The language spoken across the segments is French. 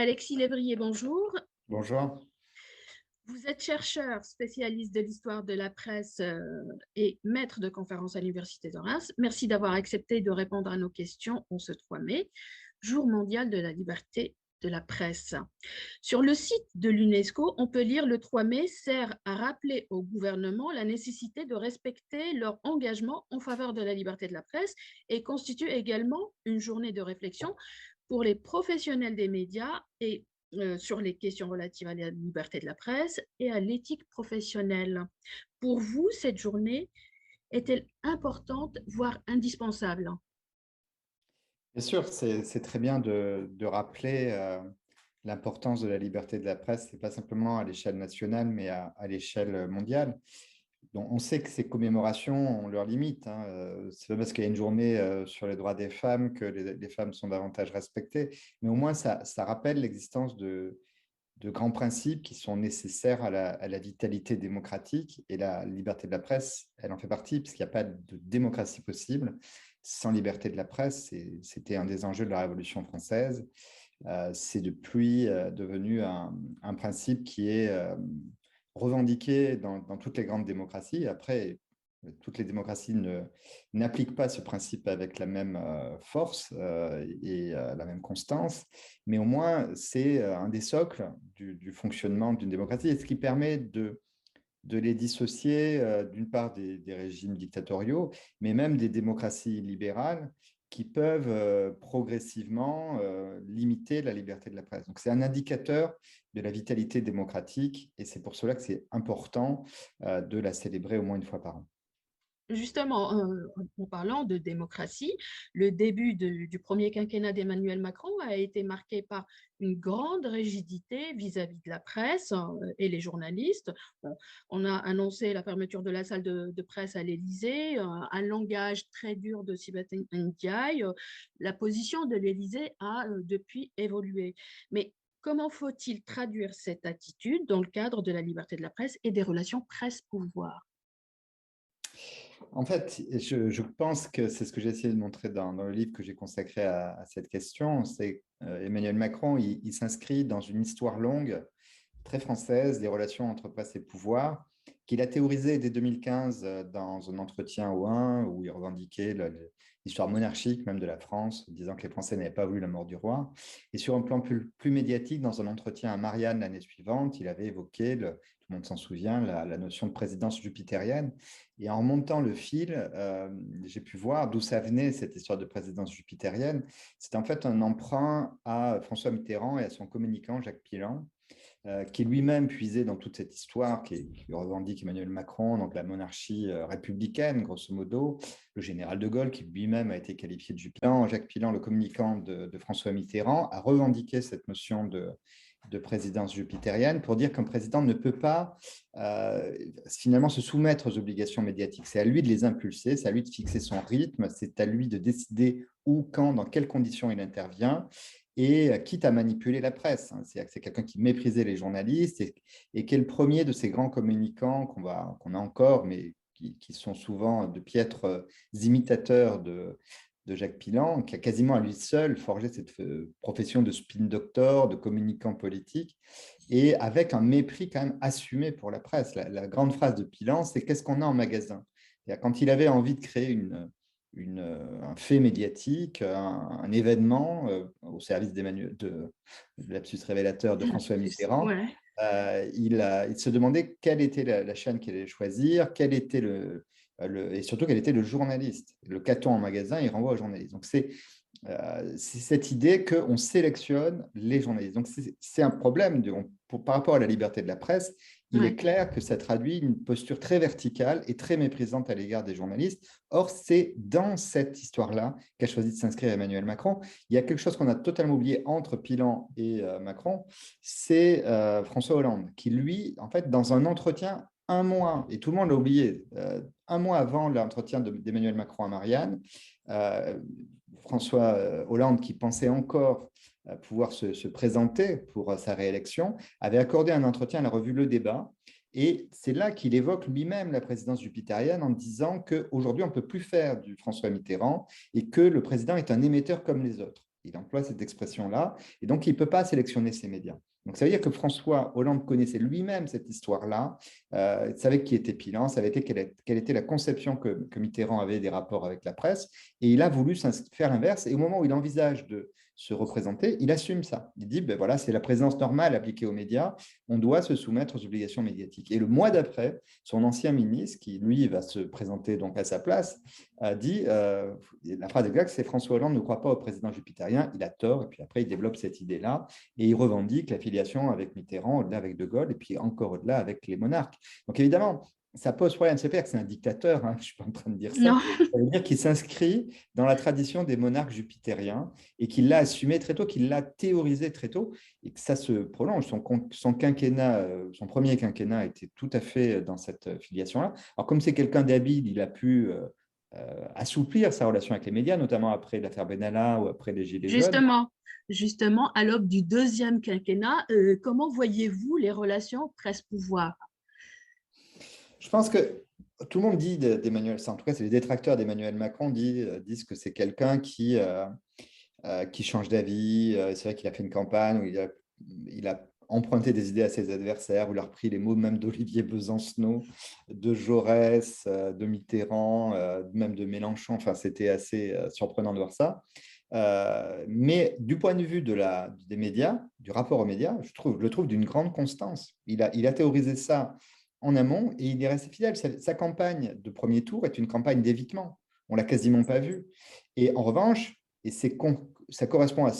Alexis Lévrier, bonjour. Bonjour. Vous êtes chercheur spécialiste de l'histoire de la presse et maître de conférences à l'Université de Reims. Merci d'avoir accepté de répondre à nos questions en ce 3 mai, jour mondial de la liberté de la presse. Sur le site de l'UNESCO, on peut lire le 3 mai sert à rappeler au gouvernement la nécessité de respecter leur engagement en faveur de la liberté de la presse et constitue également une journée de réflexion pour les professionnels des médias et sur les questions relatives à la liberté de la presse et à l'éthique professionnelle. Pour vous, cette journée est-elle importante, voire indispensable? Bien sûr, c'est très bien de rappeler l'importance de la liberté de la presse, et pas simplement à l'échelle nationale, mais à l'échelle mondiale. Donc, on sait que ces commémorations ont leurs limites, hein. C'est pas parce qu'il y a une journée sur les droits des femmes que les femmes sont davantage respectées, mais au moins ça rappelle l'existence de grands principes qui sont nécessaires à la vitalité démocratique, et la liberté de la presse, elle en fait partie, puisqu'il n'y a pas de démocratie possible sans liberté de la presse. C'était un des enjeux de la Révolution française. C'est depuis devenu un principe qui est revendiqué dans toutes les grandes démocraties. Après, toutes les démocraties n'appliquent pas ce principe avec la même force et la même constance, mais au moins c'est un des socles du fonctionnement d'une démocratie, et ce qui permet de les dissocier d'une part des régimes dictatoriaux, mais même des démocraties libérales qui peuvent progressivement limiter la liberté de la presse. Donc c'est un indicateur de la vitalité démocratique, et c'est pour cela que c'est important de la célébrer au moins une fois par an. Justement, en parlant de démocratie, le début du premier quinquennat d'Emmanuel Macron a été marqué par une grande rigidité vis-à-vis de la presse et les journalistes. On a annoncé la fermeture de la salle de presse à l'Élysée, un langage très dur de Sébastien Ndiaye. La position de l'Élysée a depuis évolué. Mais comment faut-il traduire cette attitude dans le cadre de la liberté de la presse et des relations presse-pouvoir? En fait, je pense que c'est ce que j'ai essayé de montrer dans le livre que j'ai consacré à cette question. C'est Emmanuel Macron, il s'inscrit dans une histoire longue, très française, des relations entre presse et pouvoir, qu'il a théorisé dès 2015 dans un entretien au 1, où il revendiquait l'histoire monarchique même de la France, disant que les Français n'avaient pas voulu la mort du roi. Et sur un plan plus médiatique, dans un entretien à Marianne l'année suivante, il avait évoqué, tout le monde s'en souvient, la notion de présidence jupitérienne. Et en remontant le fil, j'ai pu voir d'où ça venait, cette histoire de présidence jupitérienne. C'est en fait un emprunt à François Mitterrand et à son communicant Jacques Pilan, qui lui-même puisait dans toute cette histoire qui revendique Emmanuel Macron, donc la monarchie républicaine, grosso modo, le général de Gaulle, qui lui-même a été qualifié de Jupiter. Jacques Pilan, le communicant de François Mitterrand, a revendiqué cette notion de présidence jupitérienne pour dire qu'un président ne peut pas finalement se soumettre aux obligations médiatiques. C'est à lui de les impulser, c'est à lui de fixer son rythme, c'est à lui de décider où, quand, dans quelles conditions il intervient, et quitte à manipuler la presse. C'est-à-dire que c'est quelqu'un qui méprisait les journalistes et qui est le premier de ces grands communicants qu'on a encore, mais qui sont souvent de piètres imitateurs de Jacques Pilan, qui a quasiment à lui seul forgé cette profession de spin doctor, de communicant politique, et avec un mépris quand même assumé pour la presse. La grande phrase de Pilan, c'est « qu'est-ce qu'on a en magasin ?» Quand il avait envie de créer un fait médiatique, un événement au service de l'absus révélateur de François Mitterrand, Ouais. il se demandait quelle était la chaîne qu'il allait choisir, quel était et surtout quel était le journaliste. Le carton en magasin, il renvoie au journaliste. Donc, c'est cette idée qu'on sélectionne les journalistes. Donc, c'est un problème par rapport à la liberté de la presse. Il est Ouais. clair que ça traduit une posture très verticale et très méprisante à l'égard des journalistes. Or, c'est dans cette histoire-là qu'a choisi de s'inscrire Emmanuel Macron. Il y a quelque chose qu'on a totalement oublié entre Pilan et Macron, c'est François Hollande, qui lui, en fait, dans un entretien un mois, et tout le monde l'a oublié, un mois avant l'entretien d'Emmanuel Macron à Marianne, euh, François Hollande, qui pensait encore pouvoir se présenter pour sa réélection, avait accordé un entretien à la revue Le Débat. Et c'est là qu'il évoque lui-même la présidence jupitérienne en disant qu'aujourd'hui, on ne peut plus faire du François Mitterrand et que le président est un émetteur comme les autres. Il emploie cette expression-là, et donc il ne peut pas sélectionner ses médias. Donc ça veut dire que François Hollande connaissait lui-même cette histoire-là, savait qui était Pilan, savait quelle était la conception que Mitterrand avait des rapports avec la presse, et il a voulu faire l'inverse. Et au moment où il envisage de se représenter, il assume ça. Il dit, ben voilà, c'est la présence normale appliquée aux médias, on doit se soumettre aux obligations médiatiques. Et le mois d'après, son ancien ministre, qui lui va se présenter donc à sa place, a dit, la phrase exacte, c'est François Hollande ne croit pas au président jupitérien, il a tort, et puis après il développe cette idée-là, et il revendique l'affiliation avec Mitterrand, au-delà avec De Gaulle, et puis encore au-delà avec les monarques. Donc évidemment, ça pose problème, c'est pas que c'est un dictateur, hein, je ne suis pas en train de dire ça, Non. ça veut dire qu'il s'inscrit dans la tradition des monarques jupitériens, et qu'il l'a assumé très tôt, qu'il l'a théorisé très tôt, et que ça se prolonge. Son quinquennat, son premier quinquennat était tout à fait dans cette filiation-là. Alors comme c'est quelqu'un d'habile, il a pu assouplir sa relation avec les médias, notamment après l'affaire Benalla ou après les Gilets jaunes. Justement, à l'aube du deuxième quinquennat, comment voyez-vous les relations presse-pouvoir? Je pense que tout le monde dit d'Emmanuel, en tout cas, c'est les détracteurs d'Emmanuel Macron disent que c'est quelqu'un qui change d'avis. C'est vrai qu'il a fait une campagne où il a emprunté des idées à ses adversaires, où il a repris les mots même d'Olivier Besancenot, de Jaurès, de Mitterrand, même de Mélenchon. Enfin, c'était assez surprenant de voir ça. Mais du point de vue des médias, du rapport aux médias, je le trouve d'une grande constance. Il a théorisé ça en amont et il est resté fidèle. Sa campagne de premier tour est une campagne d'évitement. On ne l'a quasiment pas vue. Et en revanche, et ça correspond à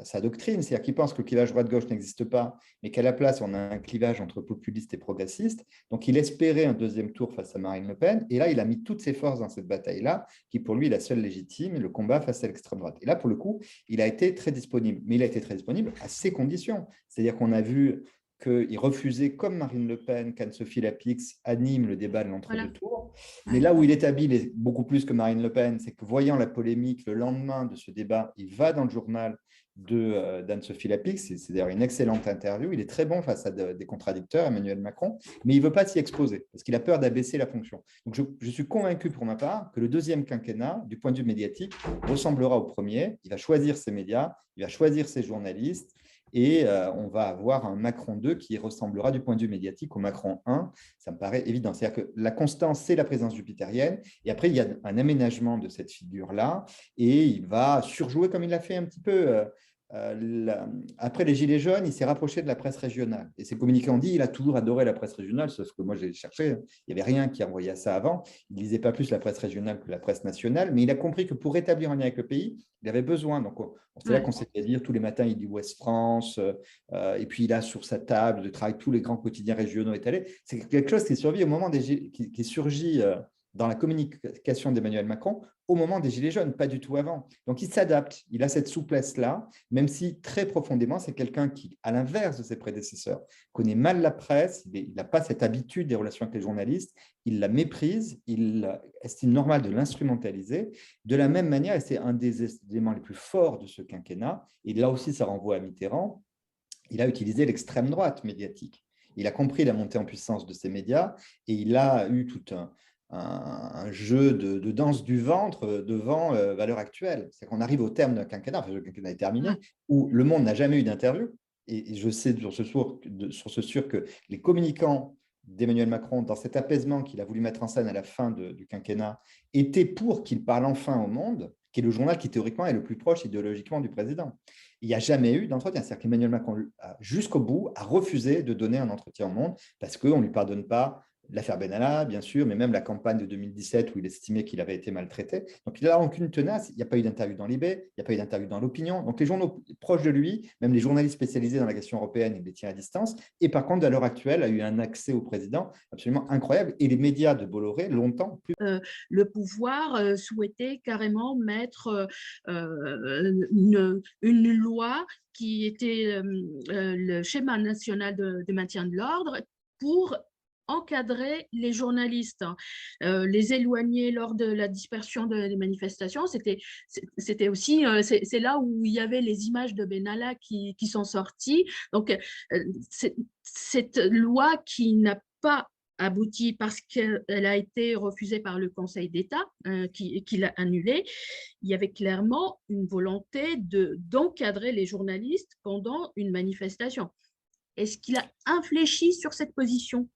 sa doctrine, c'est-à-dire qu'il pense que le clivage droite-gauche n'existe pas, mais qu'à la place, on a un clivage entre populistes et progressistes. Donc, il espérait un deuxième tour face à Marine Le Pen, et là, il a mis toutes ses forces dans cette bataille-là, qui pour lui est la seule légitime, le combat face à l'extrême droite. Et là, pour le coup, il a été très disponible, mais il a été très disponible à ses conditions. C'est-à-dire qu'on a vu qu'il refusait, comme Marine Le Pen, qu'Anne-Sophie Lapix anime le débat de l'entre-deux Voilà. tours. Mais là où il est habile, et beaucoup plus que Marine Le Pen, c'est que voyant la polémique le lendemain de ce débat, il va dans le journal d'Anne-Sophie Lapix. C'est d'ailleurs une excellente interview. Il est très bon face à des contradicteurs, Emmanuel Macron, mais il ne veut pas s'y exposer parce qu'il a peur d'abaisser la fonction. Donc je suis convaincu pour ma part que le deuxième quinquennat, du point de vue médiatique, ressemblera au premier. Il va choisir ses médias, il va choisir ses journalistes. Et on va avoir un Macron 2 qui ressemblera du point de vue médiatique au Macron 1. Ça me paraît évident. C'est-à-dire que la constance, c'est la présence jupitérienne. Et après, il y a un aménagement de cette figure-là. Et il va surjouer comme il l'a fait un petit peu. Après les Gilets jaunes, il s'est rapproché de la presse régionale. Et ses communicants dit il a toujours adoré la presse régionale, sauf que moi j'ai cherché, il n'y avait rien qui envoyait ça avant. Il ne lisait pas plus la presse régionale que la presse nationale, mais il a compris que pour établir un lien avec le pays, il avait besoin. Donc c'est là qu'on s'est fait dire tous les matins, il dit Ouest France, et puis il a sur sa table de travail tous les grands quotidiens régionaux étalés. C'est quelque chose qui survit au moment qui surgit dans la communication d'Emmanuel Macron au moment des Gilets jaunes, pas du tout avant. Donc, il s'adapte, il a cette souplesse-là, même si très profondément, c'est quelqu'un qui, à l'inverse de ses prédécesseurs, connaît mal la presse, il n'a pas cette habitude des relations avec les journalistes, il la méprise, il estime normal de l'instrumentaliser. De la même manière, et c'est un des éléments les plus forts de ce quinquennat, et là aussi, ça renvoie à Mitterrand, il a utilisé l'extrême droite médiatique. Il a compris la montée en puissance de ces médias et il a eu tout un jeu de danse du ventre devant valeur actuelle. C'est qu'on arrive au terme d'un quinquennat, enfin, le quinquennat est terminé, où le monde n'a jamais eu d'interview. Et je sais sur ce sûr que les communicants d'Emmanuel Macron, dans cet apaisement qu'il a voulu mettre en scène à la fin du quinquennat, étaient pour qu'il parle enfin au monde, qui est le journal qui théoriquement est le plus proche idéologiquement du président. Il n'y a jamais eu d'entretien. C'est-à-dire qu'Emmanuel Macron, jusqu'au bout, a refusé de donner un entretien au monde parce qu'on ne lui pardonne pas l'affaire Benalla, bien sûr, mais même la campagne de 2017 où il estimait qu'il avait été maltraité. Donc, il n'a aucune tenace. Il n'y a pas eu d'interview dans l'IB, il n'y a pas eu d'interview dans l'opinion. Donc, les journaux proches de lui, même les journalistes spécialisés dans la question européenne, il les tient à distance. Et par contre, à l'heure actuelle, a eu un accès au président absolument incroyable. Et les médias de Bolloré, longtemps, plus. Le pouvoir souhaitait carrément mettre une loi qui était le schéma national de maintien de l'ordre pour encadrer les journalistes, les éloigner lors de la dispersion des manifestations. C'était aussi, c'est là où il y avait les images de Benalla qui sont sorties. Donc, cette loi qui n'a pas abouti parce qu'elle a été refusée par le Conseil d'État qui l'a annulée. Il y avait clairement une volonté d'encadrer les journalistes pendant une manifestation. Est-ce qu'il a infléchi sur cette position?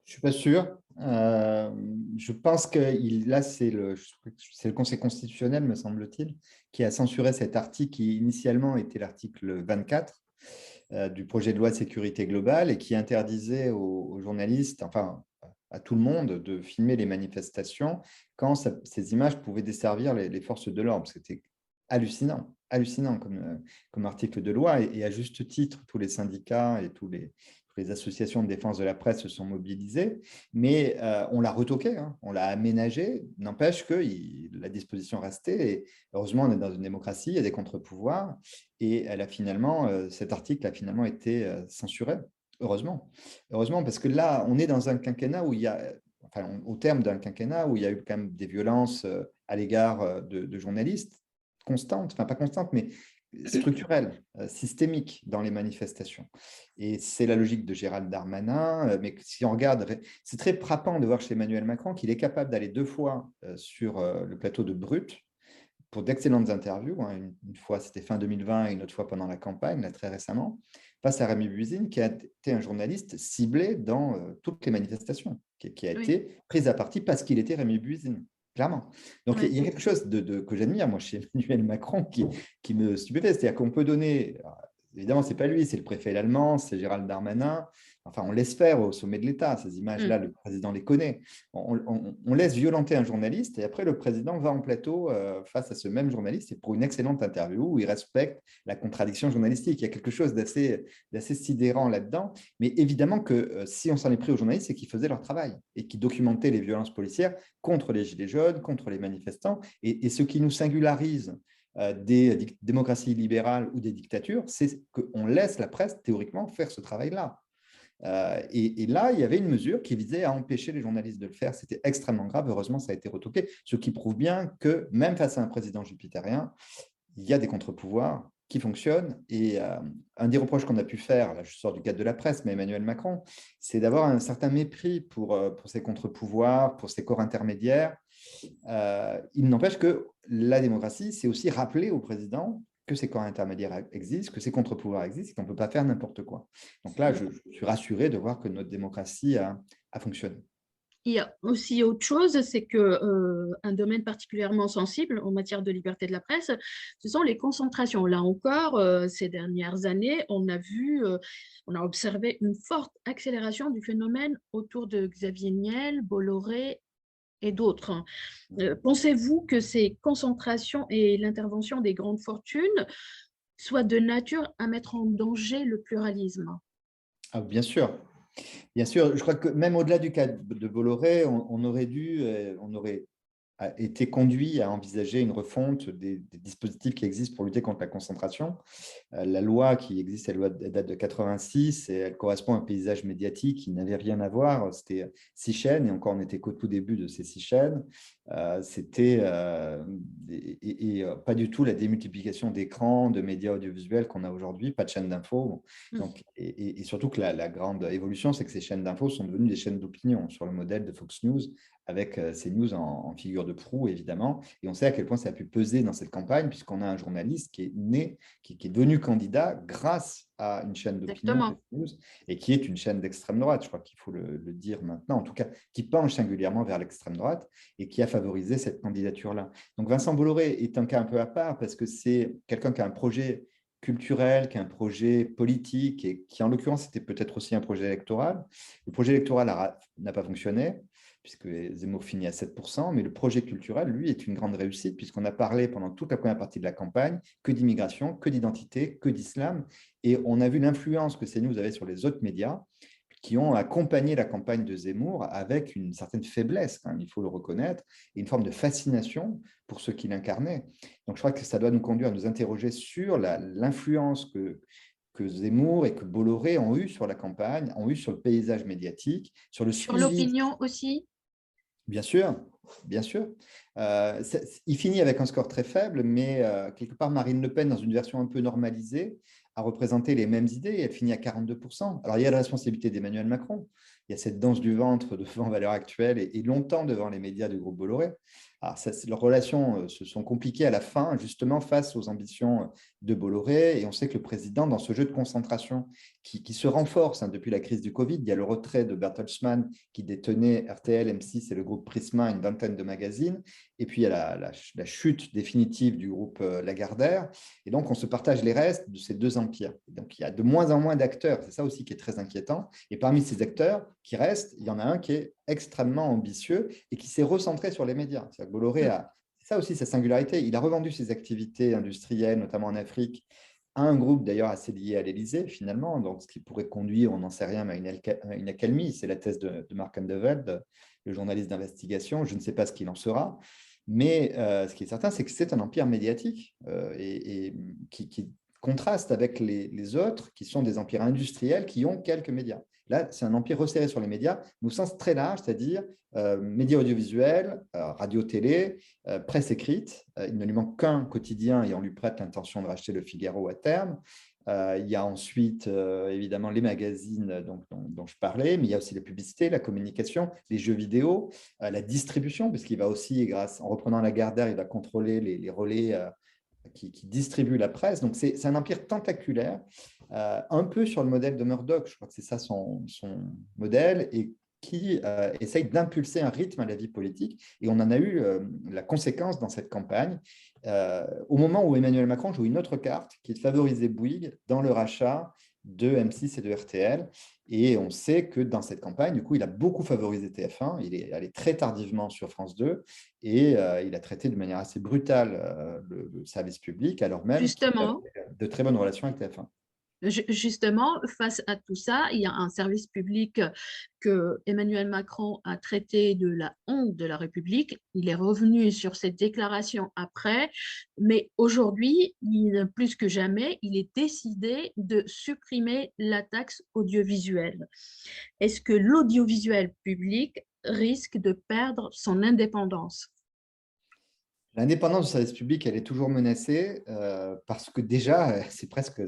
Je ne suis pas sûr. Je pense que là, c'est le Conseil constitutionnel, me semble-t-il, qui a censuré cet article qui initialement était l'article 24 du projet de loi de sécurité globale et qui interdisait aux journalistes, enfin à tout le monde, de filmer les manifestations quand ces images pouvaient desservir les forces de l'ordre. C'était hallucinant comme article de loi et à juste titre, tous les syndicats et toutes les associations de défense de la presse se sont mobilisées, mais on l'a retoqué, hein, on l'a aménagé. N'empêche que la disposition restait. Et heureusement, on est dans une démocratie, il y a des contre-pouvoirs. Et cet article a finalement été censuré. Heureusement. Heureusement, parce que là, on est dans un quinquennat où il y a, enfin, au terme d'un quinquennat où il y a eu quand même des violences à l'égard de journalistes constantes, enfin pas constantes, mais structurelles, systémiques dans les manifestations. Et c'est la logique de Gérald Darmanin, mais si on regarde, c'est très frappant de voir chez Emmanuel Macron qu'il est capable d'aller 2 fois sur le plateau de Brut pour d'excellentes interviews. Hein. Une fois, c'était fin 2020, et une autre fois pendant la campagne, là, très récemment, face à Rémi Buzine, qui a été un journaliste ciblé dans toutes les manifestations, qui a Oui, été pris à partie parce qu'il était Rémi Buzine, clairement. Donc, il oui. y a quelque chose que j'admire, moi, chez Emmanuel Macron, qui me stupéfait. C'est-à-dire qu'on peut donner, évidemment, ce n'est pas lui, c'est le préfet allemand, c'est Gérald Darmanin. Enfin, on laisse faire au sommet de l'État. Ces images-là, le président les connaît. On laisse violenter un journaliste et après, le président va en plateau face à ce même journaliste et pour une excellente interview où il respecte la contradiction journalistique. Il y a quelque chose d'assez sidérant là-dedans. Mais évidemment que si on s'en est pris aux journalistes, c'est qu'ils faisaient leur travail et qu'ils documentaient les violences policières contre les gilets jaunes, contre les manifestants. Et ce qui nous singularise des démocraties libérales ou des dictatures, c'est qu'on laisse la presse théoriquement faire ce travail-là. Et là, il y avait une mesure qui visait à empêcher les journalistes de le faire. C'était extrêmement grave. Heureusement, ça a été retoqué, ce qui prouve bien que même face à un président jupitérien, il y a des contre-pouvoirs qui fonctionnent. Et un des reproches qu'on a pu faire, là je sors du cadre de la presse, mais Emmanuel Macron, c'est d'avoir un certain mépris pour ces contre-pouvoirs, pour ces corps intermédiaires. Il n'empêche que la démocratie, c'est aussi rappeler au président que ces corps intermédiaires existent, que ces contre-pouvoirs existent, et qu'on ne peut pas faire n'importe quoi. Donc là, je suis rassuré de voir que notre démocratie a fonctionné. Il y a aussi autre chose, c'est que un domaine particulièrement sensible en matière de liberté de la presse, ce sont les concentrations. Là encore, ces dernières années, on a observé une forte accélération du phénomène autour de Xavier Niel, Bolloré et d'autres. Pensez-vous que ces concentrations et l'intervention des grandes fortunes soient de nature à mettre en danger le pluralisme? Ah, bien sûr. Bien sûr, je crois que même au-delà du cas de Bolloré, on aurait a été conduit à envisager une refonte des dispositifs qui existent pour lutter contre la concentration. La loi qui existe, elle date de 86 et elle correspond à un paysage médiatique qui n'avait rien à voir. C'était 6 chaînes et encore on n'était qu'au tout début de ces 6 chaînes. C'était pas du tout la démultiplication d'écrans, de médias audiovisuels qu'on a aujourd'hui, pas de chaînes d'infos. Donc, et surtout que la grande évolution, c'est que ces chaînes d'infos sont devenues des chaînes d'opinion sur le modèle de Fox News avec ces news en figure de proue, évidemment. Et on sait à quel point ça a pu peser dans cette campagne, puisqu'on a un journaliste qui est né, qui est devenu candidat grâce à une chaîne d'opinion, Exactement. news, et qui est une chaîne d'extrême droite, je crois qu'il faut le dire maintenant, en tout cas, qui penche singulièrement vers l'extrême droite et qui a favorisé cette candidature-là. Donc Vincent Bolloré est un cas un peu à part, parce que c'est quelqu'un qui a un projet culturel, qui a un projet politique, et qui en l'occurrence était peut-être aussi un projet électoral. Le projet électoral n'a pas fonctionné, puisque Zemmour finit à 7%, mais le projet culturel, lui, est une grande réussite, puisqu'on a parlé pendant toute la première partie de la campagne que d'immigration, que d'identité, que d'islam, et on a vu l'influence que CNews avait sur les autres médias, qui ont accompagné la campagne de Zemmour avec une certaine faiblesse, quand même, il faut le reconnaître, et une forme de fascination pour ce qu'il incarnait. Donc je crois que ça doit nous conduire à nous interroger sur l'influence que Zemmour et que Bolloré ont eu sur la campagne, ont eu sur le paysage médiatique, sur le Sur suivi. l'opinion aussi? Bien sûr, bien sûr. Il finit avec un score très faible, mais quelque part, Marine Le Pen, dans une version un peu normalisée, à représenter les mêmes idées, et elle finit à 42%. Alors, il y a la responsabilité d'Emmanuel Macron, il y a cette danse du ventre devant Valeurs Actuelles et longtemps devant les médias du groupe Bolloré. Alors, leurs relations se sont compliquées à la fin, justement face aux ambitions de Bolloré. Et on sait que le président, dans ce jeu de concentration qui se renforce depuis la crise du Covid, il y a le retrait de Bertelsmann qui détenait RTL, M6 et le groupe Prisma, une vingtaine de magazines. Et puis, il y a la chute définitive du groupe Lagardère. Et donc, on se partage les restes de ces deux empires. Donc, il y a de moins en moins d'acteurs. C'est ça aussi qui est très inquiétant. Et parmi ces acteurs qui restent, il y en a un qui est extrêmement ambitieux et qui s'est recentré sur les médias. C'est-à-dire que Bolloré a, c'est ça aussi sa singularité. Il a revendu ses activités industrielles, notamment en Afrique, à un groupe d'ailleurs assez lié à l'Élysée, finalement. Donc, ce qui pourrait conduire, on n'en sait rien, mais à une accalmie. C'est la thèse de Mark Andeveld, le journaliste d'investigation. Je ne sais pas ce qu'il en sera. Mais ce qui est certain, c'est que c'est un empire médiatique et qui contraste avec les autres, qui sont des empires industriels qui ont quelques médias. Là, c'est un empire resserré sur les médias, mais au sens très large, c'est-à-dire médias audiovisuels, radio-télé, presse écrite. Il ne lui manque qu'un quotidien et on lui prête l'intention de racheter le Figaro à terme. Il y a ensuite, évidemment, les magazines dont je parlais, mais il y a aussi la publicité, la communication, les jeux vidéo, la distribution, puisqu'il va aussi, en reprenant Lagardère, il va contrôler les relais qui distribuent la presse. Donc, c'est un empire tentaculaire, un peu sur le modèle de Murdoch. Je crois que c'est ça son modèle, et qui essaye d'impulser un rythme à la vie politique. Et on en a eu la conséquence dans cette campagne, au moment où Emmanuel Macron joue une autre carte, qui est de favoriser Bouygues dans le rachat de M6 et de RTL. Et on sait que dans cette campagne, du coup, il a beaucoup favorisé TF1. Il est allé très tardivement sur France 2 et il a traité de manière assez brutale le service public, alors même qu'il avait Justement, de très bonnes relations avec TF1. Justement, face à tout ça, il y a un service public que Emmanuel Macron a traité de la honte de la République. Il est revenu sur cette déclaration après, mais aujourd'hui, plus que jamais, il est décidé de supprimer la taxe audiovisuelle. Est-ce que l'audiovisuel public risque de perdre son indépendance? L'indépendance du service public, elle est toujours menacée parce que déjà, c'est presque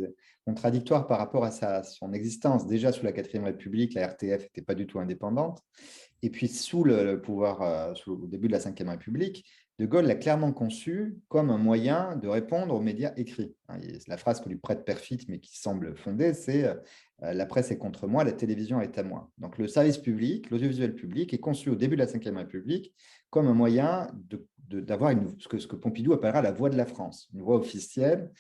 contradictoire par rapport à son existence. Déjà, sous la 4e République, la RTF n'était pas du tout indépendante. Et puis, sous le pouvoir, au début de la 5e République, De Gaulle l'a clairement conçu comme un moyen de répondre aux médias écrits. La phrase que lui prête Perfit, mais qui semble fondée, c'est la presse est contre moi, la télévision est à moi. Donc, le service public, l'audiovisuel public, est conçu au début de la 5e République comme un moyen d'avoir ce que Pompidou appellera la voix de la France, une voix officielle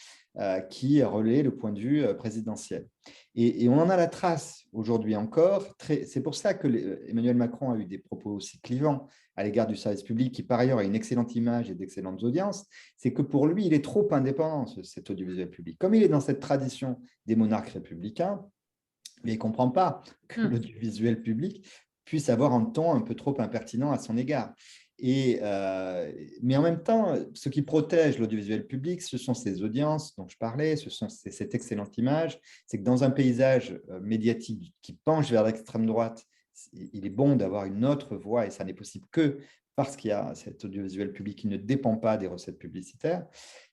qui relaie le point de vue présidentiel. Et on en a la trace aujourd'hui encore. C'est pour ça que Emmanuel Macron a eu des propos aussi clivants à l'égard du service public, qui par ailleurs a une excellente image et d'excellentes audiences. C'est que pour lui, il est trop indépendant, cet audiovisuel public. Comme il est dans cette tradition des monarques républicains, mais il ne comprend pas que l'audiovisuel public puisse avoir un ton un peu trop impertinent à son égard. Mais en même temps, ce qui protège l'audiovisuel public, ce sont ses audiences dont je parlais, c'est cette excellente image. C'est que dans un paysage médiatique qui penche vers l'extrême droite, il est bon d'avoir une autre voix, et ça n'est possible que parce qu'il y a cet audiovisuel public qui ne dépend pas des recettes publicitaires.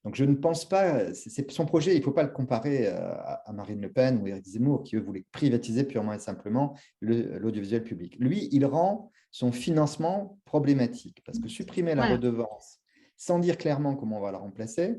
Donc, je ne pense pas, son projet, il ne faut pas le comparer à Marine Le Pen ou Éric Zemmour, qui, eux, voulaient privatiser purement et simplement l'audiovisuel public. Lui, il rend son financement problématique, parce que supprimer la Voilà. redevance sans dire clairement comment on va la remplacer,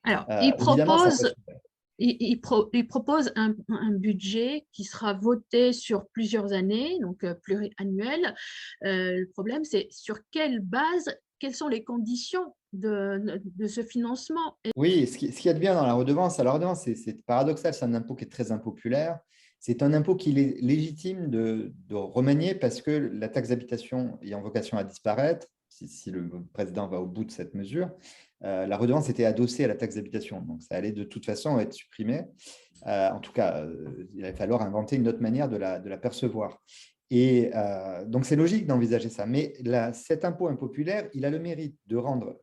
Alors, évidemment, ça pose problème. il propose un budget qui sera voté sur plusieurs années, donc pluriannuel. Le problème, c'est sur quelle base, quelles sont les conditions de ce financement? Oui, ce qu'il y a de bien dans la redevance, c'est paradoxal, c'est un impôt qui est très impopulaire. C'est un impôt qu'il est légitime de remanier parce que la taxe d'habitation ayant vocation à disparaître, si le président va au bout de cette mesure, la redevance était adossée à la taxe d'habitation. Donc, ça allait de toute façon être supprimé. En tout cas, il va falloir inventer une autre manière de la percevoir. Et donc, c'est logique d'envisager ça. Mais cet impôt impopulaire, il a le mérite de rendre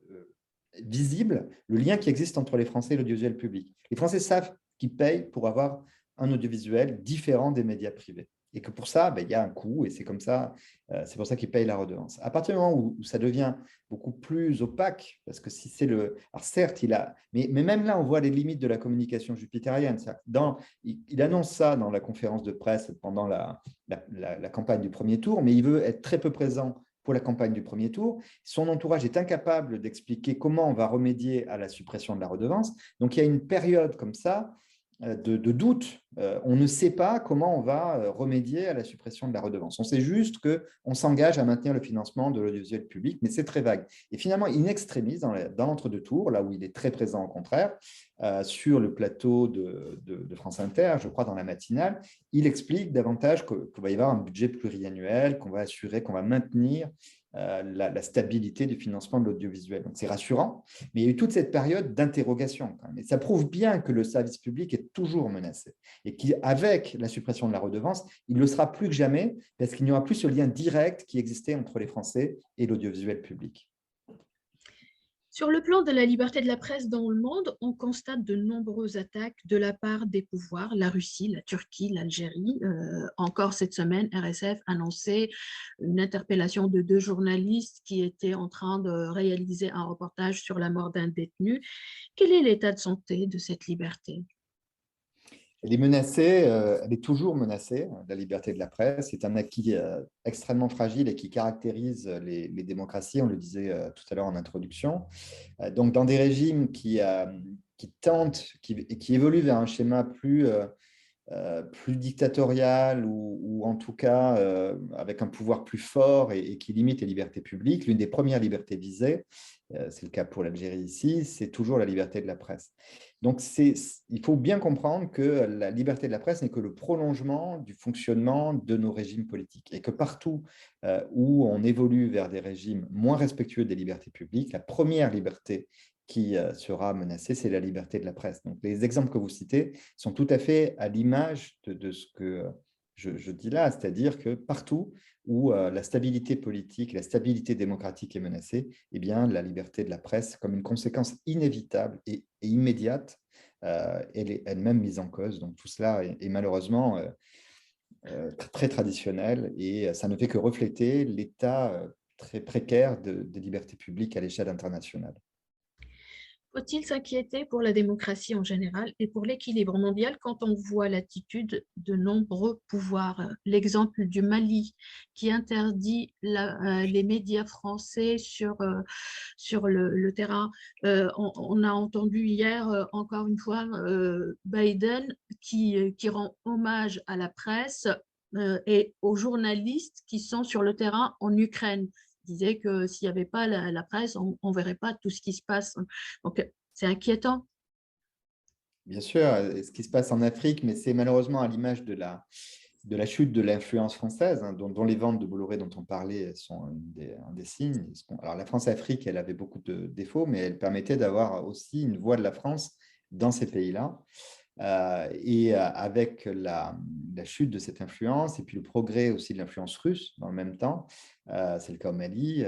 visible le lien qui existe entre les Français et l'audiovisuel public. Les Français savent qu'ils payent pour avoir un audiovisuel différent des médias privés. et que pour ça, il y a un coût, et c'est comme ça, c'est pour ça qu'ils payent la redevance. À partir du moment où ça devient beaucoup plus opaque, parce que si c'est le… Alors certes, mais même là, on voit les limites de la communication jupitérienne. Il annonce ça dans la conférence de presse pendant la campagne du premier tour, mais il veut être très peu présent pour la campagne du premier tour. Son entourage est incapable d'expliquer comment on va remédier à la suppression de la redevance. Donc, il y a une période comme ça de doute. On ne sait pas comment on va remédier à la suppression de la redevance. On sait juste qu'on s'engage à maintenir le financement de l'audiovisuel public, mais c'est très vague. Et finalement, in extremis, dans l'entre-deux tours, là où il est très présent au contraire, sur le plateau de France Inter, je crois dans la matinale, il explique davantage qu'il va y avoir un budget pluriannuel, qu'on va assurer, qu'on va maintenir la stabilité du financement de l'audiovisuel. Donc, c'est rassurant, mais il y a eu toute cette période d'interrogation. Et ça prouve bien que le service public est toujours menacé et qu'avec la suppression de la redevance, il le sera plus que jamais parce qu'il n'y aura plus ce lien direct qui existait entre les Français et l'audiovisuel public. Sur le plan de la liberté de la presse dans le monde, on constate de nombreuses attaques de la part des pouvoirs, la Russie, la Turquie, l'Algérie. Encore cette semaine, RSF annonçait une interpellation de 2 journalistes qui étaient en train de réaliser un reportage sur la mort d'un détenu. Quel est l'état de santé de cette liberté? Elle est menacée, elle est toujours menacée, la liberté de la presse. C'est un acquis extrêmement fragile et qui caractérise les démocraties, on le disait tout à l'heure en introduction. Donc, dans des régimes qui tentent, qui évoluent vers un schéma plus dictatorial ou en tout cas avec un pouvoir plus fort et qui limite les libertés publiques, l'une des premières libertés visées, c'est le cas pour l'Algérie ici, c'est toujours la liberté de la presse. Donc, il faut bien comprendre que la liberté de la presse n'est que le prolongement du fonctionnement de nos régimes politiques et que partout où on évolue vers des régimes moins respectueux des libertés publiques, la première liberté qui sera menacée, c'est la liberté de la presse. Donc, les exemples que vous citez sont tout à fait à l'image de ce que je dis là, c'est-à-dire que partout où la stabilité politique, la stabilité démocratique est menacée, eh bien, la liberté de la presse, comme une conséquence inévitable et immédiate, elle est elle-même mise en cause. Donc, tout cela est malheureusement très traditionnel et ça ne fait que refléter l'état très précaire des libertés publiques à l'échelle internationale. Faut-il s'inquiéter pour la démocratie en général et pour l'équilibre mondial quand on voit l'attitude de nombreux pouvoirs? L'exemple du Mali qui interdit les médias français sur le terrain. On a entendu hier, encore une fois, Biden qui rend hommage à la presse et aux journalistes qui sont sur le terrain en Ukraine disait que s'il n'y avait pas la presse, on ne verrait pas tout ce qui se passe. Donc, c'est inquiétant. Bien sûr, ce qui se passe en Afrique, mais c'est malheureusement à l'image de la chute de l'influence française, hein, dont les ventes de Bolloré dont on parlait sont un des signes. Alors, la France-Afrique, elle avait beaucoup de défauts, mais elle permettait d'avoir aussi une voix de la France dans ces pays-là. Et avec la chute de cette influence et puis le progrès aussi de l'influence russe dans le même temps, c'est le cas au Mali,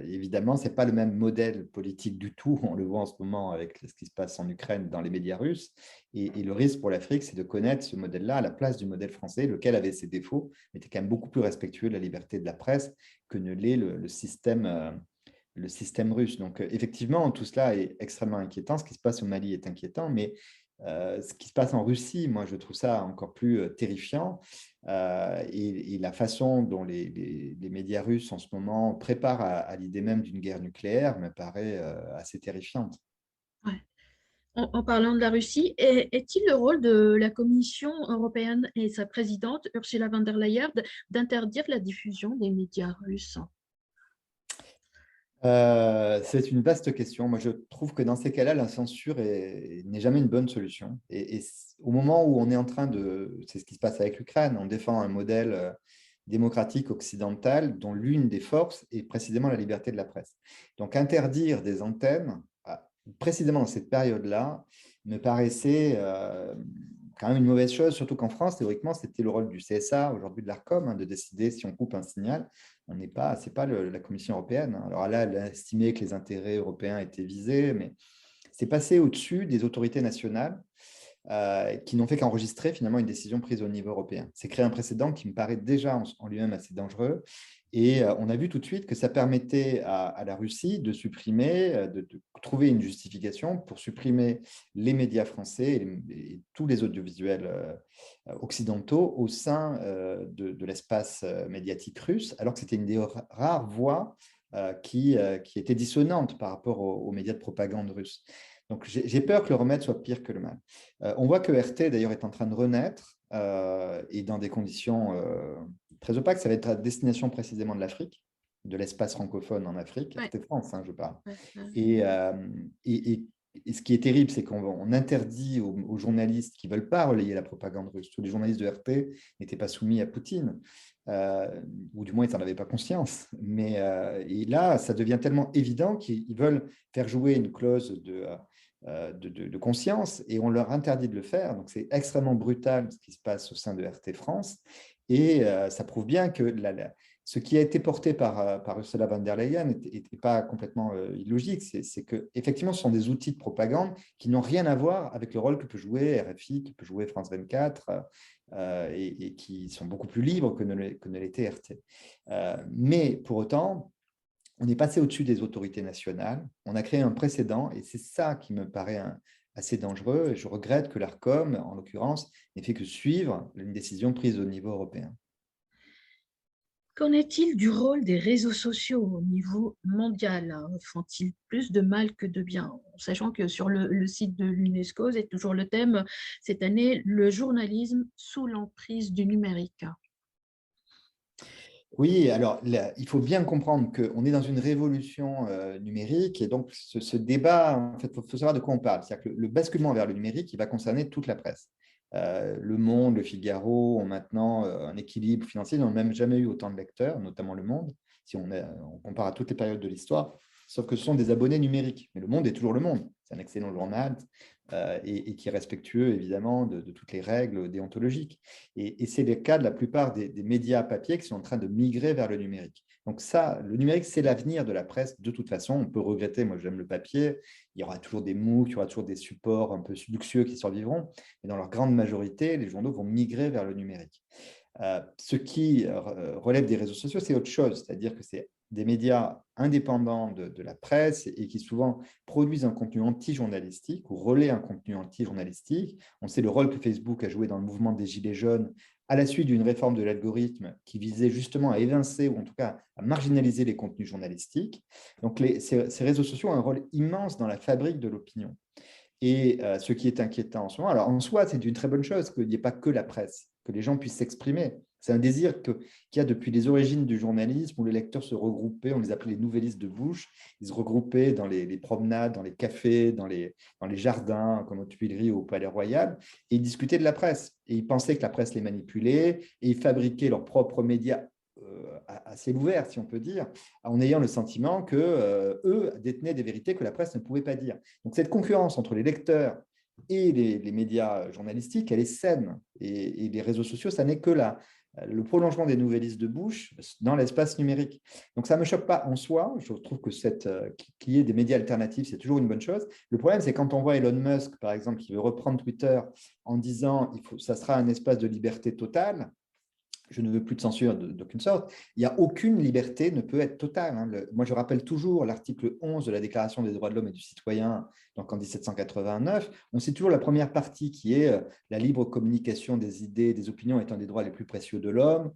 évidemment, ce n'est pas le même modèle politique du tout, on le voit en ce moment avec ce qui se passe en Ukraine dans les médias russes, et le risque pour l'Afrique, c'est de connaître ce modèle-là à la place du modèle français, lequel avait ses défauts, mais était quand même beaucoup plus respectueux de la liberté de la presse que ne l'est le système russe. Donc, effectivement, tout cela est extrêmement inquiétant. Ce qui se passe au Mali est inquiétant, mais ce qui se passe en Russie, moi, je trouve ça encore plus terrifiant. Et la façon dont les médias russes en ce moment préparent à l'idée même d'une guerre nucléaire me paraît assez terrifiante. Ouais. En parlant de la Russie, est-il le rôle de la Commission européenne et sa présidente, Ursula von der Leyen, d'interdire la diffusion des médias russes? C'est une vaste question. Moi, je trouve que dans ces cas-là, la censure n'est jamais une bonne solution. Et au moment où on est en train c'est ce qui se passe avec l'Ukraine, on défend un modèle démocratique occidental dont l'une des forces est précisément la liberté de la presse. Donc, interdire des antennes, précisément dans cette période-là, me paraissait quand même une mauvaise chose, surtout qu'en France, théoriquement, c'était le rôle du CSA, aujourd'hui de l'ARCOM, hein, de décider si on coupe un signal. Ce n'est pas la Commission européenne, hein. Alors là, elle a estimé que les intérêts européens étaient visés, mais c'est passé au-dessus des autorités nationales. qui n'ont fait qu'enregistrer finalement une décision prise au niveau européen. C'est créer un précédent qui me paraît déjà en lui-même assez dangereux. Et on a vu tout de suite que ça permettait à la Russie de supprimer, de trouver une justification pour supprimer les médias français et tous les audiovisuels occidentaux au sein de l'espace médiatique russe, alors que c'était une des rares voix qui était dissonante par rapport aux médias de propagande russes. Donc, j'ai peur que le remède soit pire que le mal. On voit que RT, d'ailleurs, est en train de renaître et dans des conditions très opaques. Ça va être à destination précisément de l'Afrique, de l'espace francophone en Afrique, Ouais. RT France, hein, je parle. Ouais. Et, et ce qui est terrible, c'est qu'on interdit aux journalistes qui ne veulent pas relayer la propagande russe. Tous les journalistes de RT n'étaient pas soumis à Poutine, ou du moins ils n'en avaient pas conscience. Mais et là, ça devient tellement évident qu'ils veulent faire jouer une clause de conscience et on leur interdit de le faire. Donc c'est extrêmement brutal ce qui se passe au sein de RT France. Et ça prouve bien que ce qui a été porté par Ursula von der Leyen n'était pas complètement illogique. C'est qu'effectivement, ce sont des outils de propagande qui n'ont rien à voir avec le rôle que peut jouer RFI, que peut jouer France 24, et qui sont beaucoup plus libres que ne l'était RT. Mais pour autant, on est passé au-dessus des autorités nationales, on a créé un précédent, et c'est ça qui me paraît assez dangereux, et je regrette que l'ARCOM, en l'occurrence, n'ait fait que suivre une décision prise au niveau européen. Qu'en est-il du rôle des réseaux sociaux au niveau mondial? Font-ils plus de mal que de bien? Sachant que sur le site de l'UNESCO, c'est toujours le thème cette année, le journalisme sous l'emprise du numérique. Oui, alors il faut bien comprendre qu'on est dans une révolution numérique et donc ce débat, en fait, il faut savoir de quoi on parle. C'est-à-dire que le basculement vers le numérique, il va concerner toute la presse. Le Monde, le Figaro ont maintenant un équilibre financier. Ils n'ont même jamais eu autant de lecteurs, notamment Le Monde, si on compare à toutes les périodes de l'histoire. Sauf que ce sont des abonnés numériques. Mais Le Monde est toujours Le Monde. C'est un excellent journal et qui est respectueux, évidemment, de toutes les règles déontologiques. Et c'est le cas de la plupart des médias papier qui sont en train de migrer vers le numérique. Donc ça, le numérique, c'est l'avenir de la presse. De toute façon, on peut regretter, moi j'aime le papier, il y aura toujours des MOOC, il y aura toujours des supports un peu luxueux qui survivront, mais dans leur grande majorité, les journaux vont migrer vers le numérique. Ce qui relève des réseaux sociaux, c'est autre chose, c'est-à-dire que c'est des médias indépendants de la presse et qui souvent produisent un contenu anti-journalistique ou relaient un contenu anti-journalistique. On sait le rôle que Facebook a joué dans le mouvement des Gilets jaunes à la suite d'une réforme de l'algorithme qui visait justement à évincer ou en tout cas à marginaliser les contenus journalistiques. Donc ces réseaux sociaux ont un rôle immense dans la fabrique de l'opinion. Et ce qui est inquiétant en ce moment, alors en soi, c'est une très bonne chose qu'il n'y ait pas que la presse, que les gens puissent s'exprimer. C'est un désir qu'il y a depuis les origines du journalisme où les lecteurs se regroupaient, on les appelait les nouvellistes de bouche, ils se regroupaient dans les promenades, dans les cafés, dans les jardins, comme aux Tuileries ou au Palais Royal, et ils discutaient de la presse. Et ils pensaient que la presse les manipulait, et ils fabriquaient leurs propres médias à ciel ouvert, si on peut dire, en ayant le sentiment qu'eux détenaient des vérités que la presse ne pouvait pas dire. Donc cette concurrence entre les lecteurs et les médias journalistiques, elle est saine. Et les réseaux sociaux, ça n'est que le prolongement des nouvellistes de bouche dans l'espace numérique. Donc ça ne me choque pas en soi. Je trouve que qu'il y ait des médias alternatifs, c'est toujours une bonne chose. Le problème, c'est quand on voit Elon Musk, par exemple, qui veut reprendre Twitter en disant ça sera un espace de liberté totale, je ne veux plus de censure d'aucune sorte, il n'y a aucune liberté ne peut être totale. Hein. Moi, je rappelle toujours l'article 11 de la Déclaration des droits de l'homme et du citoyen, donc en 1789. On cite toujours la première partie qui est la libre communication des idées, des opinions est un des droits les plus précieux de l'homme.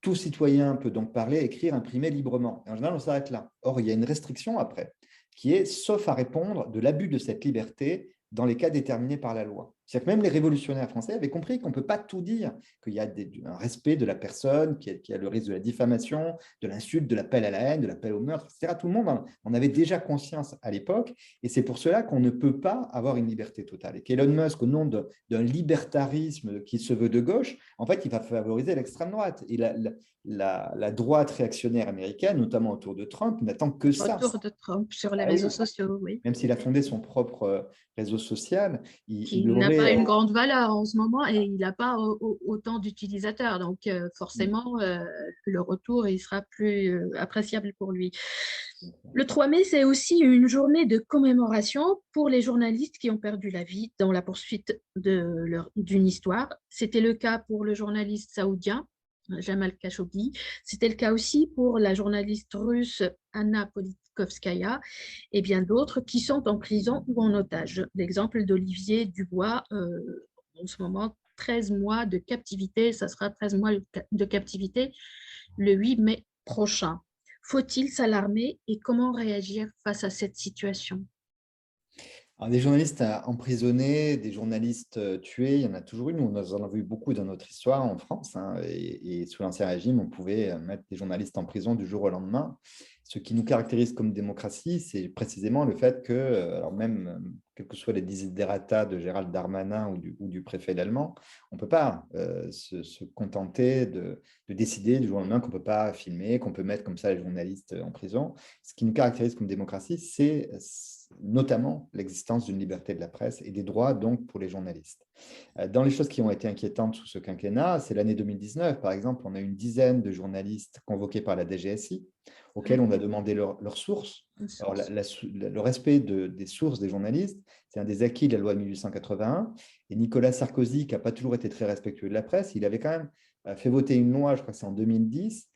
Tout citoyen peut donc parler, écrire, imprimer librement. Et en général, on s'arrête là. Or, il y a une restriction après, qui est sauf à répondre de l'abus de cette liberté dans les cas déterminés par la loi. C'est-à-dire que même les révolutionnaires français avaient compris qu'on ne peut pas tout dire, qu'il y a un respect de la personne, qu'il y a le risque de la diffamation, de l'insulte, de l'appel à la haine, de l'appel au meurtre, etc. Tout le monde en avait déjà conscience à l'époque, et c'est pour cela qu'on ne peut pas avoir une liberté totale. Et qu'Elon Musk, au nom d'un libertarisme qui se veut de gauche, en fait, il va favoriser l'extrême droite. Et la droite réactionnaire américaine, notamment autour de Trump, n'attend que ça. Autour de Trump sur les Ah réseaux oui. sociaux, oui. Même s'il a fondé son propre réseau social, Qui n'a pas une grande valeur en ce moment et il n'a pas autant d'utilisateurs. Donc, forcément, le retour il sera plus appréciable pour lui. Le 3 mai, c'est aussi une journée de commémoration pour les journalistes qui ont perdu la vie dans la poursuite d'une histoire. C'était le cas pour le journaliste saoudien, Jamal Khashoggi. C'était le cas aussi pour la journaliste russe Anna Politkovskaya et bien d'autres qui sont en prison ou en otage. L'exemple d'Olivier Dubois, en ce moment, 13 mois de captivité, ça sera 13 mois de captivité le 8 mai prochain. Faut-il s'alarmer et comment réagir face à cette situation? Alors, des journalistes emprisonnés, des journalistes tués, il y en a toujours eu. Nous, on en a vu beaucoup dans notre histoire en France. Hein, et sous l'Ancien Régime, on pouvait mettre des journalistes en prison du jour au lendemain. Ce qui nous caractérise comme démocratie, c'est précisément le fait que, alors même, quels que soient les desiderata de Gérald Darmanin ou du préfet d'Allemand, on ne peut pas se contenter de décider du jour au lendemain qu'on ne peut pas filmer, qu'on peut mettre comme ça les journalistes en prison. Ce qui nous caractérise comme démocratie, c'est notamment l'existence d'une liberté de la presse et des droits donc pour les journalistes. Dans les choses qui ont été inquiétantes sous ce quinquennat, c'est l'année 2019, par exemple, on a une dizaine de journalistes convoqués par la DGSI, auxquels on a demandé leurs sources. Alors, le respect des sources des journalistes, c'est un des acquis de la loi de 1881. Et Nicolas Sarkozy, qui n'a pas toujours été très respectueux de la presse, il avait quand même fait voter une loi, je crois que c'est en 2010,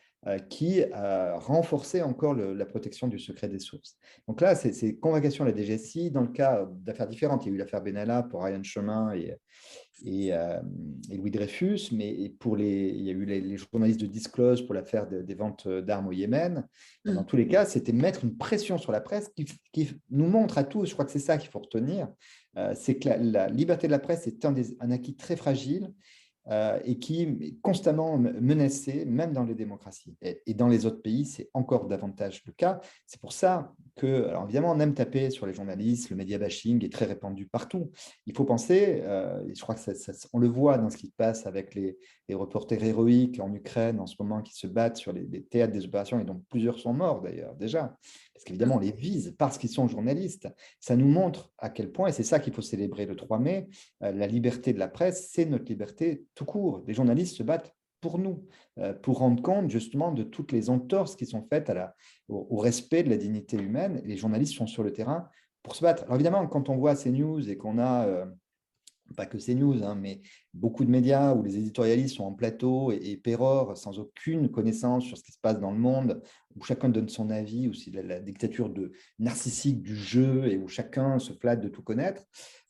qui a renforcé encore la protection du secret des sources. Donc là, c'est convocation à la DGSI dans le cas d'affaires différentes. Il y a eu l'affaire Benalla pour Ryan Chemin et Louis Dreyfus, mais il y a eu les journalistes de Disclose pour l'affaire des ventes d'armes au Yémen. Dans tous les cas, c'était mettre une pression sur la presse qui nous montre à tous, je crois que c'est ça qu'il faut retenir, c'est que la liberté de la presse est un acquis très fragile et qui est constamment menacé, même dans les démocraties. Et dans les autres pays, c'est encore davantage le cas. C'est pour ça que, alors évidemment, on aime taper sur les journalistes, le média bashing est très répandu partout. Il faut penser, et je crois que on le voit dans ce qui se passe avec les reporters héroïques en Ukraine en ce moment qui se battent sur les théâtres des opérations, et dont plusieurs sont morts d'ailleurs déjà, parce qu'évidemment, on les vise parce qu'ils sont journalistes. Ça nous montre à quel point, et c'est ça qu'il faut célébrer le 3 mai, la liberté de la presse, c'est notre liberté tout court. Les journalistes se battent pour nous, pour rendre compte justement de toutes les entorses qui sont faites au respect de la dignité humaine. Et les journalistes sont sur le terrain pour se battre. Alors évidemment, quand on voit ces news et qu'on a, pas que CNews, hein, mais beaucoup de médias où les éditorialistes sont en plateau et pérorent sans aucune connaissance sur ce qui se passe dans le monde, où chacun donne son avis, ou c'est la dictature narcissique du jeu et où chacun se flatte de tout connaître,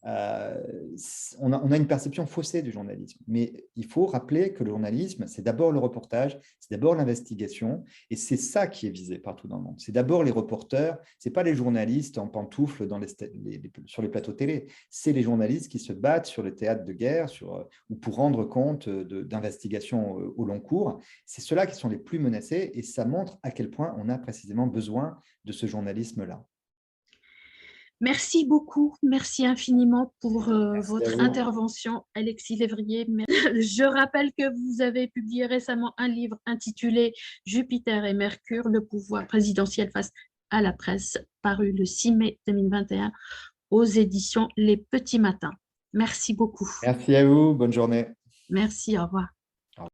on a une perception faussée du journalisme. Mais il faut rappeler que le journalisme, c'est d'abord le reportage, c'est d'abord l'investigation, et c'est ça qui est visé partout dans le monde. C'est d'abord les reporters, ce n'est pas les journalistes en pantoufles sur les plateaux télé, c'est les journalistes qui se battent sur le théâtre de guerre ou pour rendre compte d'investigations au long cours. C'est ceux-là qui sont les plus menacés, et ça montre à quel point on a précisément besoin de ce journalisme-là. Merci beaucoup, merci infiniment pour votre vous. intervention, Alexis Lévrier. Je rappelle que vous avez publié récemment un livre intitulé « Jupiter et Mercure, le pouvoir présidentiel face à la presse », paru le 6 mai 2021 aux éditions Les Petits Matins. Merci beaucoup. Merci à vous, bonne journée. Merci, au revoir.